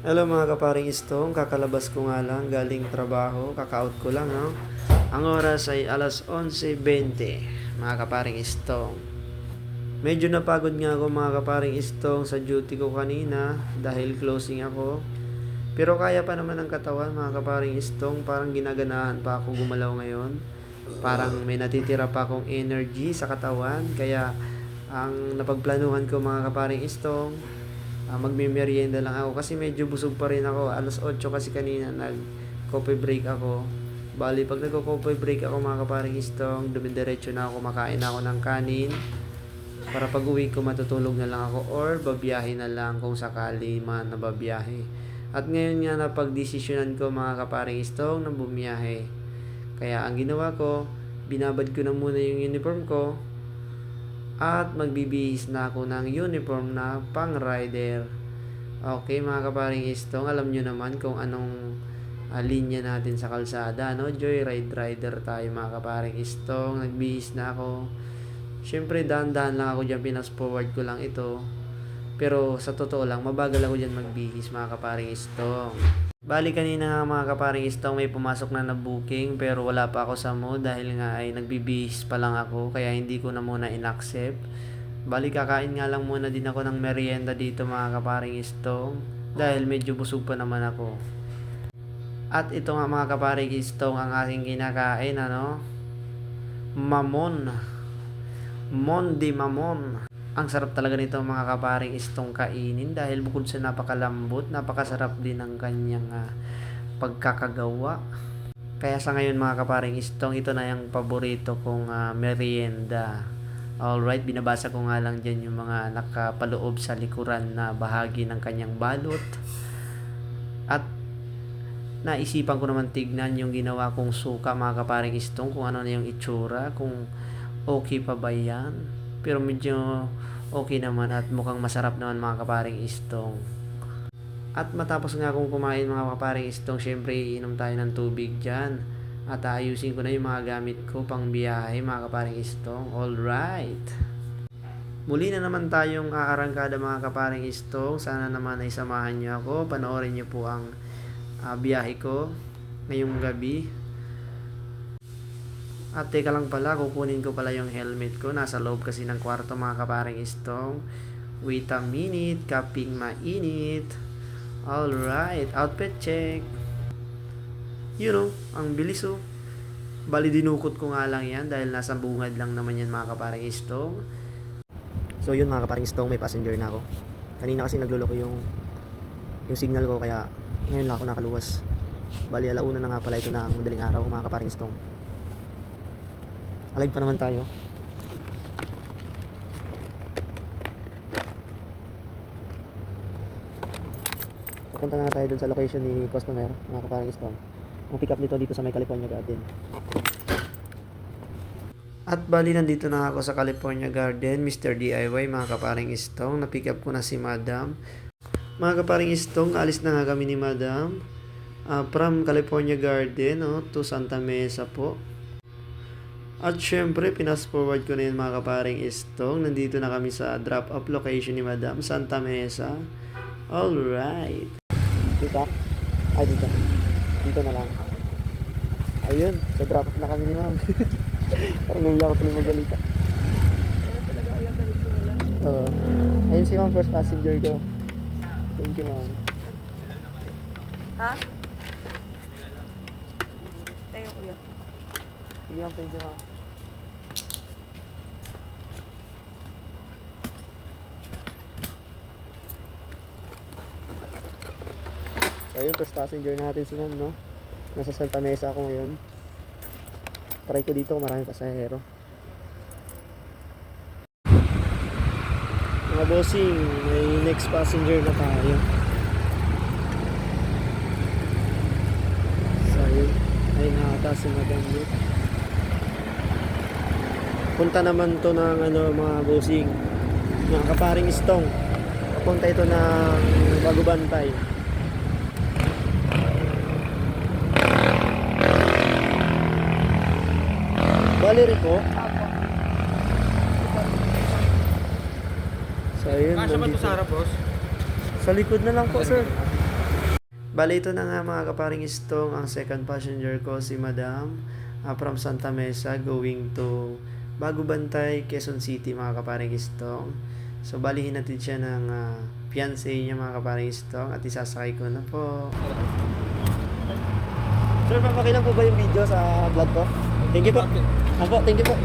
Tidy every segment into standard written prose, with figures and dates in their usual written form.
Hello mga kaparing Istong, kakalabas ko nga lang, galing trabaho, kaka-out ko lang, no? Ang oras ay alas 11:20, mga kaparing Istong. Medyo napagod nga ako mga kaparing Istong sa duty ko kanina dahil closing ako. Pero kaya pa naman ang katawan mga kaparing Istong, parang ginaganahan pa ako gumalaw ngayon. Parang may natitira pa akong energy sa katawan, kaya ang napagplanuhan ko mga kaparing Istong, magme-merienda lang ako kasi medyo busog pa rin ako. Alas 8 kasi kanina nag-coffee break ako. Bali, pag nagko-coffee break ako mga kaparing Istong, dumidiretso na ako, makain ako ng kanin. Para pag uwi ko matutulog na lang ako or babiyahe na lang kung sakali man na babiyahe. At ngayon nga napagdesisyonan ko mga kaparing Istong na bumiyahe. Kaya ang ginawa ko, binabad ko na muna yung uniform ko at magbibihis na ako ng uniform na pang rider. Okay mga kaparing Istong, alam nyo naman kung anong linya natin sa kalsada, no? Joyride rider tayo mga kaparing Istong. Nagbihis na ako. Syempre dahan-dahan lang ako dyan, pinas forward ko lang ito. Pero sa totoo lang, mabagal ako dyan magbihis mga kaparing Istong. Bali kanina nga mga kaparing Istong, may pumasok na booking pero wala pa ako sa mood dahil nga ay nagbibihis pa lang ako, kaya hindi ko na muna in-accept. Bali kakain nga lang muna din ako ng merienda dito mga kaparing Istong dahil medyo busog pa naman ako. At ito nga mga kaparing Istong ang aking kinakain, ano? Mamon. Mon de mamon. Ang sarap talaga nito mga kaparing Istong kainin dahil bukod sa napakalambot, napakasarap din ng kanyang pagkakagawa. Kaya sa ngayon mga kaparing Istong, ito na yung paborito kong merienda. Alright, binabasa ko nga lang dyan yung mga nakapaloob sa likuran na bahagi ng kanyang balot. At naisipan ko naman tignan yung ginawa kong suka mga kaparing Istong, kung ano na yung itsura, kung okay pa ba yan. Pero medyo okay naman at mukhang masarap naman mga kaparing Istong. At matapos nga akong kumain mga kaparing Istong, syempre iinom tayo ng tubig dyan. At ayusin ko na yung mga gamit ko pang biyahe mga kaparing Istong. Alright. Muli na naman tayong aarangkada mga kaparing Istong. Sana naman ay samahan nyo ako. Panoorin nyo po ang biyahe ko ngayong gabi. At teka lang pala, kukunin ko pala yung helmet ko. Nasa loob kasi ng kwarto mga kaparing Istong. Wait a minute, kaping mainit. Alright, outfit check. You know, ang bilis oh. Bali dinukot ko nga lang yan dahil nasa bungad lang naman yan mga kaparing Istong. So yun mga kaparing Istong, may passenger na ako. Kanina kasi nagluloko yung signal ko, kaya ngayon lang ako nakaluwas. Bali alauna na nga pala ito na ang madaling araw mga kaparing Istong. Alive pa naman tayo. Pupunta na tayo dun sa location ni customer mga kaparing Istong. Ang pick up dito sa may California Garden. At bali nandito na ako sa California Garden, Mr. DIY mga kaparing Istong. Na-pick up ko na si Madam. Mga kaparing Istong, alis na nga kami ni Madam from California Garden to Santa Mesa po. At syempre, pinas forward ko na yun mga kaparing Istong. Nandito na kami sa drop-off location ni Madam, Santa Mesa. Alright. Dito? Ay, dito. Dito na lang. Ayun, sa drop-off na kami ni Ma'am. Parang nila ako tuloy magalita. Ayun si Ma'am, first passenger ko. Thank you, Ma'am. Ha? Tayo kuya. Sige, Ma'am, thank you, Ma'am. So, ayun, first passenger natin si Ma'am, no? Nasa Santa Mesa ako ngayon. Try ko dito kung maraming pasahero. Mga bossing, may next passenger na tayo. So, ayun. Ay, nakata si Madam Luke. Punta naman to ng mga bossing, mga kaparing Istong. Punta ito ng Bagubantay. Valerie po. So ayun. Kasya ba ito sa harap, boss? Sa likod na lang po, sir. Bali, ito na nga mga kaparing istong, ang second passenger ko si Madam from Santa Mesa going to Bago Bantay, Quezon City mga kaparing istong. So bali hinatid siya ng fiancé niya mga kaparing istong at isasakay ko na po. Sir, papakilang po ba yung video sa vlog ko? Thank you po. Ako, thank you po.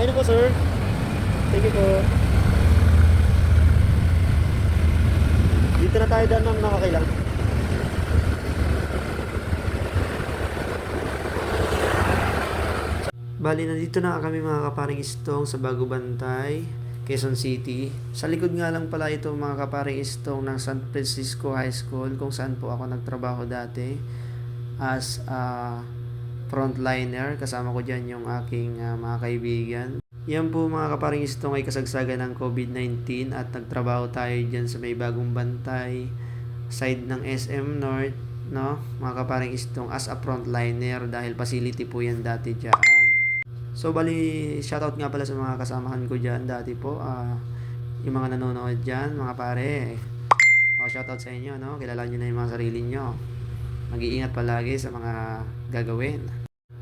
Okay na po, sir. Thank you po. Dito na tayo daan ng nakakailang. Bali, nandito na kami mga kaparing istong sa Bago Bantay, Quezon City. Sa likod nga lang pala ito mga kaparing istong ng San Francisco High School kung saan po ako nagtrabaho dati as a frontliner. Kasama ko dyan yung aking mga kaibigan. Yan po mga kaparing istong ay kasagsagan ng COVID-19 at nagtrabaho tayo dyan sa may Bagong Bantay, side ng SM North, no? Mga kaparing istong as a frontliner dahil facility po yan dati dyan. So bali, shoutout nga pala sa mga kasamahan ko dyan dati po, yung mga nanonood dyan, mga pare. Shoutout sa inyo, no? Kilala nyo na yung mga sarili nyo. Mag-iingat palagi sa mga gagawin.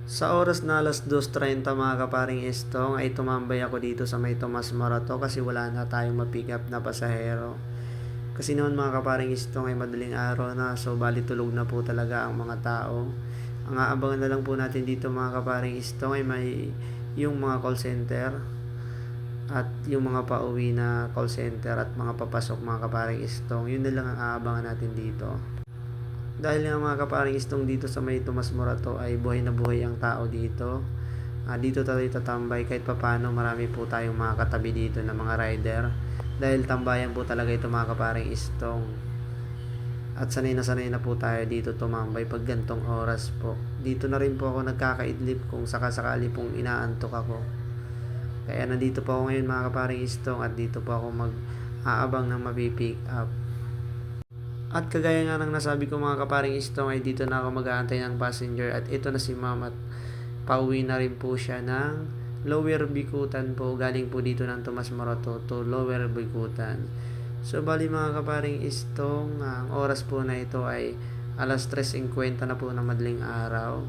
Sa oras na alas 2:30 mga kaparing istong ay tumambay ako dito sa may Tomas Morato kasi wala na tayong ma-pick up na pasahero. Kasi noon mga kaparing istong ay madaling araw na, so bali tulog na po talaga ang mga tao. Ang aabangan na lang po natin dito mga kaparing istong ay may yung mga call center at yung mga pauwi na call center at mga papasok mga kaparing istong. Yun na lang ang aabangan natin dito. Dahil nga mga kaparing istong dito sa may Tomas Morato ay buhay na buhay ang tao dito. Dito tayo tatambay kahit papano, marami po tayong mga katabi dito na mga rider. Dahil tambayan po talaga ito mga kaparing istong. At sanay na po tayo dito tumambay pag gantong oras po. Dito na rin po ako nagkakaidlip kung sakasakali pong inaantok ako. Kaya nandito po ako ngayon mga kaparing istong at dito po ako mag-aabang ng mapipick up. At kagaya nga ng nasabi ko mga kaparing istong ay dito na ako mag-aantay ng passenger at ito na si ma'am at pauwi na rin po siya ng Lower Bikutan po, galing po dito ng Tomas Morato to Lower Bikutan. So bali mga kaparing istong, ang oras po na ito ay alas 3:50 na po ng madaling araw.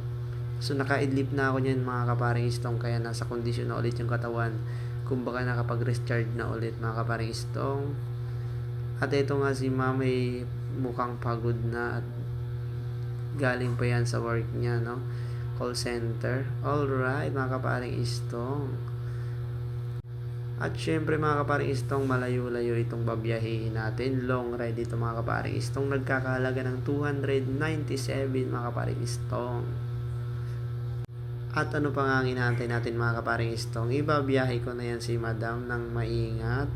So nakaidlip na ako niyan mga kaparing istong, kaya nasa kondisyon na ulit yung katawan. Kumbaga nakapag-recharge na ulit mga kaparing istong. At ito nga si ma'am ay mukhang pagod na at galing pa yan sa work niya, no? Call center. Alright mga kaparing istong. At syempre mga kaparing istong, malayo-layo itong babiyahiin natin. Long ride ito mga kaparing istong. Nagkakahalaga ng 297 mga kaparing istong. At ano pa nga ang inaantay natin mga kaparing istong? Ibabiyahe ko na yan si madam ng maingat.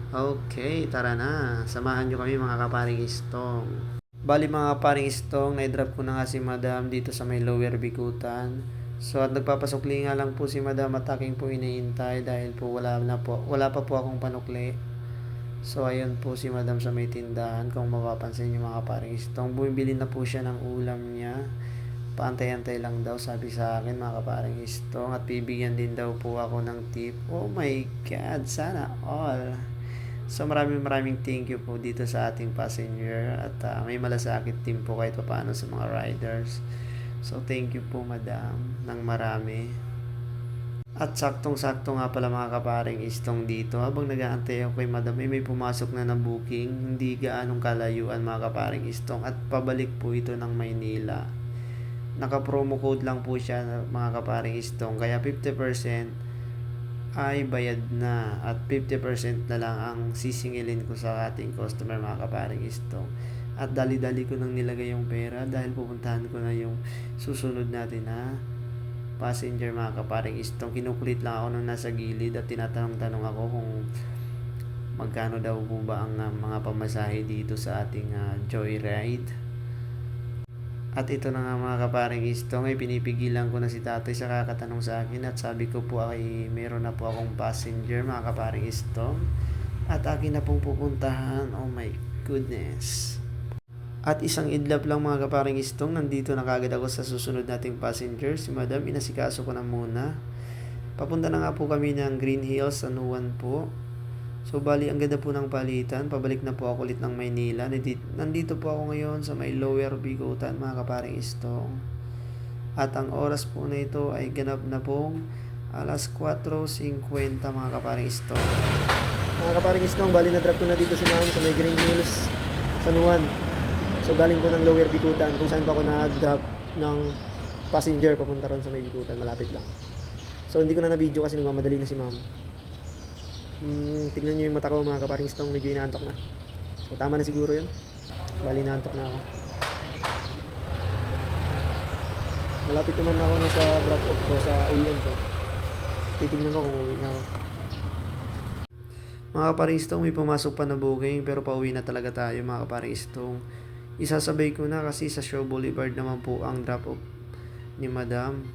Okay, tara na. Samahan nyo kami mga kaparing istong. Bali mga kaparing istong, na-drop ko na nga si madam dito sa may Lower Bikutan. So at nagpapasukli nga lang po si madam at aking po iniintay dahil po wala pa po akong panukli. So ayun po si madam sa may tindahan, kung mapapansin nyo mga kaparing istong. Bumibili na po siya ng ulam niya. Paantay-antay lang daw sabi sa akin mga kaparing istong, at bibigyan din daw po ako ng tip. Oh my God, sana all. So maraming thank you po dito sa ating passenger at may malasakit din po kahit paano sa mga riders. So thank you po madam ng marami. At saktong-sakto nga pala mga kaparing istong dito, habang nag-aantay ako kay madam may pumasok na booking, hindi gaanong kalayuan mga kaparing istong, at pabalik po ito ng Maynila. Naka-promo code lang po siya mga kaparing istong, kaya 50% ay bayad na at 50% na lang ang sisingilin ko sa ating customer mga kaparing istong. At dali-dali ko nang nilagay yung pera dahil pupuntahan ko na yung susunod natin na passenger mga kaparing istong. Kinukulit lang ako nung nasa gilid at tinatanong-tanong ako kung magkano daw po ba ang mga pamasahe dito sa ating joyride. At ito na nga mga kaparing istong, ay pinipigilan ko na si tatay sa kakatanong sa akin at sabi ko po ay meron na po akong passenger mga kaparing istong at akin na pong pupuntahan. Oh my goodness. At isang idlap lang mga kaparing istong, nandito na kagad ako sa susunod nating passenger. Si Madam, inasikaso ko na muna. Papunta na nga po kami ng Green Hills, San Juan po. So bali, ang ganda po ng palitan. Pabalik na po ako ulit ng Maynila. Nandito po ako ngayon sa may Lower Bicutan mga kaparing istong. At ang oras po na ito ay ganap na pong alas 4:50 mga kaparing istong. Mga kaparing istong, bali na drop ko na dito si Ma'am sa may Green Hills, San Juan. So galing po ng Lower Bicutan kung saan pa ako na-drop ng passenger papunta ron sa may Bicutan, malapit lang. So hindi ko na na-video kasi nagmamadali na si Ma'am. Tignan nyo yung mata ko mga kaparing stong, medyo inaantok na. So tama na siguro yun. Bali inaantok na ako. Malapit naman ako na sa drop off ko sa uwian ko. Titignan ko kung uwi na ako. Mga kaparing stong, may pumasok pa na booking pero pauwi na talaga tayo mga kaparing stong. Isasabay ko na kasi sa Shaw Boulevard naman po ang drop off ni Madam.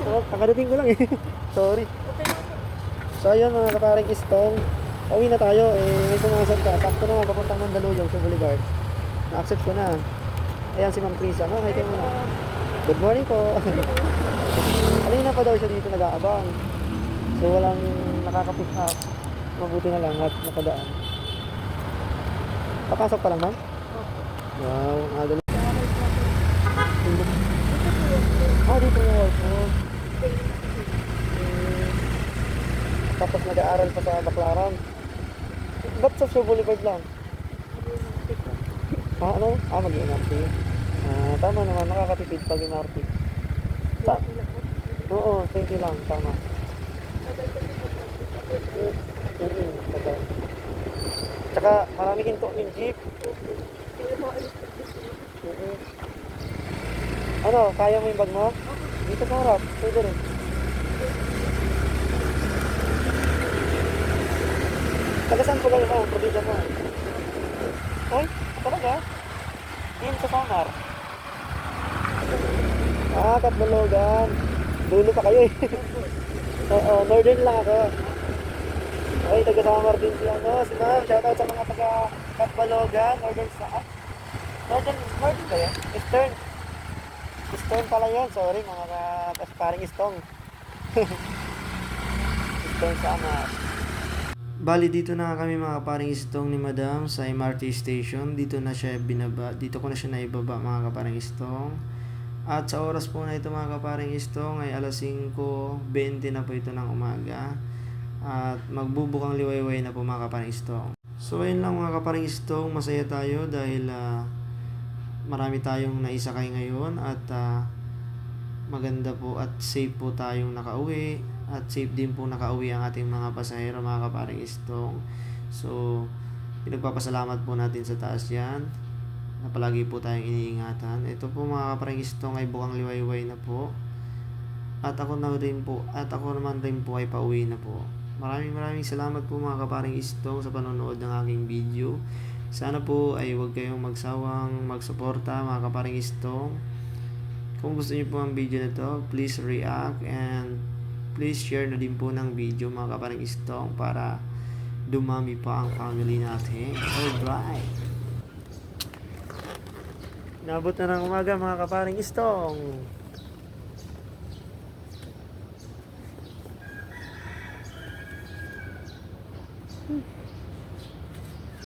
Oh, kakadating ko lang eh. Sorry. So ayun mga kaparing istong, pauwi na tayo. May pumasok ka. Sakto naman papuntang Mandaluyong sa Boulevard. Na-accept ko na. Ayan si Ma'am Chris. Ano? Hi kayo muna. Good morning po. Alin na pa daw siya dito nag-aabang. So walang nakaka-pick up. Mabuti na lang at nakadaan. Papasok pa lang, ma'am? Wow, aga na. Dito yung work mo. Tapos nag-aaral pa sa Baclaran. Ba't sa Shaw Boulevard lang? Ano? Mag-MRT. Tama naman, nakakatipid pag MRT. Oo, 20 lang, tama. Tsaka marami hinto yung jeep. Ano, kaya mo yung bag mo? Dito sa harap, pwede rin. Taga saan po kayo mo? Probinsya mo. Ay, talaga? Yun sa Samar. Katbalogan. Dulo pa kayo eh. Oo, northern lang ako. Ay, taga Samar din si si Ma'am. Shoutout sa mga taga Katbalogan. Northern ba yun? Eastern pala yun. Sorry mga paring istong. Eastern Samar. Bali dito na kami mga kaparing istong ni Madam sa MRT station. Dito na siya binaba. Dito ko na siya naibaba mga kaparing istong. At sa oras po na ito mga kaparing istong ay alas 5:20 na po ito ng umaga. At magbubukang liwayway na po mga kaparing istong. So ayun lang mga kaparing istong, masaya tayo dahil marami tayong naisakay ngayon at maganda po at safe po tayong nakauwi at safe din po nakauwi ang ating mga pasahero mga kaparing istong. So pinagpapasalamat po natin sa taas yan na palagi po tayong iniingatan. Ito po mga kaparing istong ay bukang liwayway na po at ako naman rin po ay pauwi na po. Maraming salamat po mga kaparing istong sa panonood ng aking video. Sana po ay huwag kayong magsawang magsuporta mga kaparing istong. Kung gusto niyo po ang video na to, please react and please share na din po ng video mga kaparing istong para dumami pa ang family natin. Alright. Nabot na ng umaga mga kaparing istong.